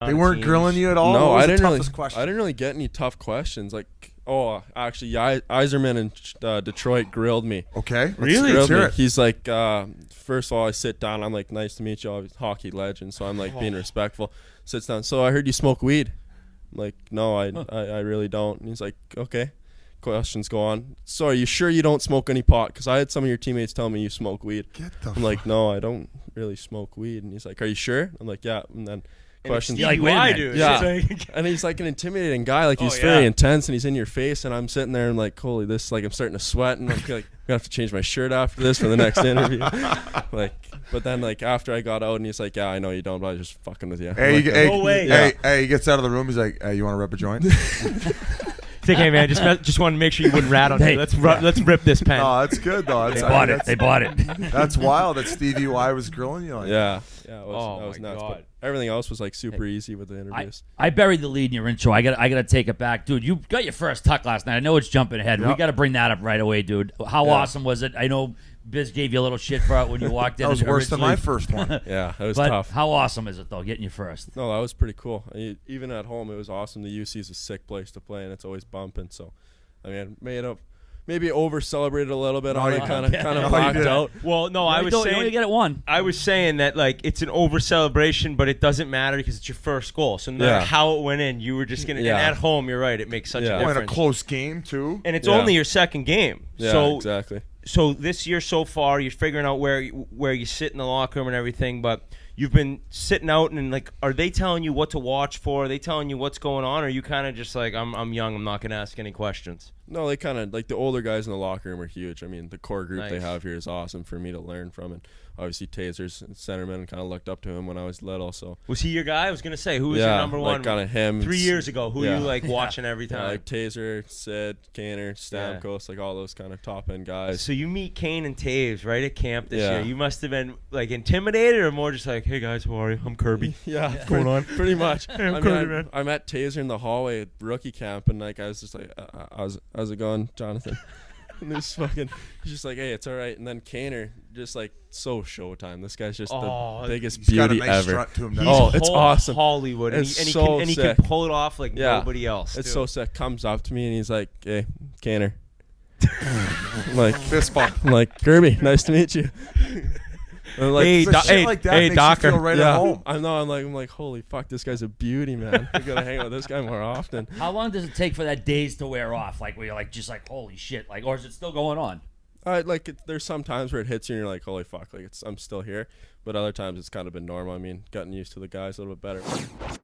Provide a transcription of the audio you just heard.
They weren't grilling you at all? No, What was I the didn't really. toughest question? I didn't really get any tough questions. Like, actually, Yzerman in Detroit grilled me. Okay. Really? Let's hear it. He's like, first of all, I sit down. I'm like, nice to meet you. I'm a hockey legend, so I'm like being respectful. Sits down. So I heard you smoke weed. I'm like, no, I really don't. And he's like, okay. Questions go on. So are you sure you don't smoke any pot? Because I had some of your teammates tell me you smoke weed. I'm like, no, I don't really smoke weed. And he's like, are you sure? I'm like, yeah. And then questions. Like, wait a minute. Yeah. And he's like an intimidating guy. Like he's very intense and he's in your face. And I'm sitting there and like, holy, this, like I'm starting to sweat. And I'm like, I'm going to have to change my shirt after this for the next interview. But then like after I got out and he's like, yeah, I know you don't, but I was just fucking with you. Hey, like, no way. Hey, he gets out of the room. He's like, hey, you want to rip a joint? It's okay, man. Just wanted to make sure you wouldn't rat on me. Let's rip this pen. No, that's good though. They bought it. That's wild that Stevie Y was grilling you like yeah. It was, that was my nuts. God. But everything else was like super easy with the interviews. I buried the lead in your intro. I got to take it back, dude. You got your first tuck last night. I know it's jumping ahead. Yep. We got to bring that up right away, dude. How awesome was it? I know Biz gave you a little shit for it when you walked in. That was worse than my originally. first one. Yeah, it was But tough. how awesome is it though, getting you first? No, that was pretty cool. Even at home, it was awesome. The UC is a sick place to play, and it's always bumping. So, I mean, maybe over celebrated a little bit on it, kind of blacked out. Well, no, You only get it one. I was saying that like it's an over celebration, but it doesn't matter because it's your first goal. So no matter how it went in, you were just gonna. And at home, you're right. It makes such a Oh, and difference. a close game too. And it's only your second game. Yeah, so exactly. So this year so far, you're figuring out where you sit in the locker room and everything, but you've been sitting out and like, are they telling you what to watch for? Are they telling you what's going on? Or are you kind of just like, I'm young, I'm not going to ask any questions? No, they kind of like the older guys in the locker room are huge. I mean, the core group they Nice. have here is awesome for me to learn from, and obviously Taser's centerman, kind of looked up to him when I was little. So Was he your guy? I was going to say, who was your number one? like kind of him. 3 years ago, who you like watching every Yeah, time? like Taser, Sid, Kaner, Stamkos, like all those kind of top end guys. So you meet Kane and Taves right at camp this Yeah. year. You must have been like intimidated or more just like, hey guys, how are you? I'm Kirby. Yeah, what's going on? Pretty much. man. I met Taser in the hallway at rookie camp, and like I was just like, how's it going, Jonathan? And he's just like, hey, it's all right. And then Kaner, just like so Showtime. This guy's just the biggest He's got a beauty nice ever. strut to him. He's It's awesome. Hollywood, and It's he so can sick. pull it off like nobody else. It's dude. so sick. Comes up to me and he's like, hey, Kaner. I'm like, Fist bump. I'm like, Kirby, nice to meet you. And like, Hey, But shit like that makes Docker. you feel right at home. I know. I'm like, holy fuck, this guy's a beauty, man. We gotta hang out with this guy more often. How long does it take for that daze to wear off? Like where you're like just like holy shit, like, or is it still going on? There's some times where it hits you and you're like, holy fuck, like I'm still here. But other times it's kind of been normal. I mean, gotten used to the guys a little bit better.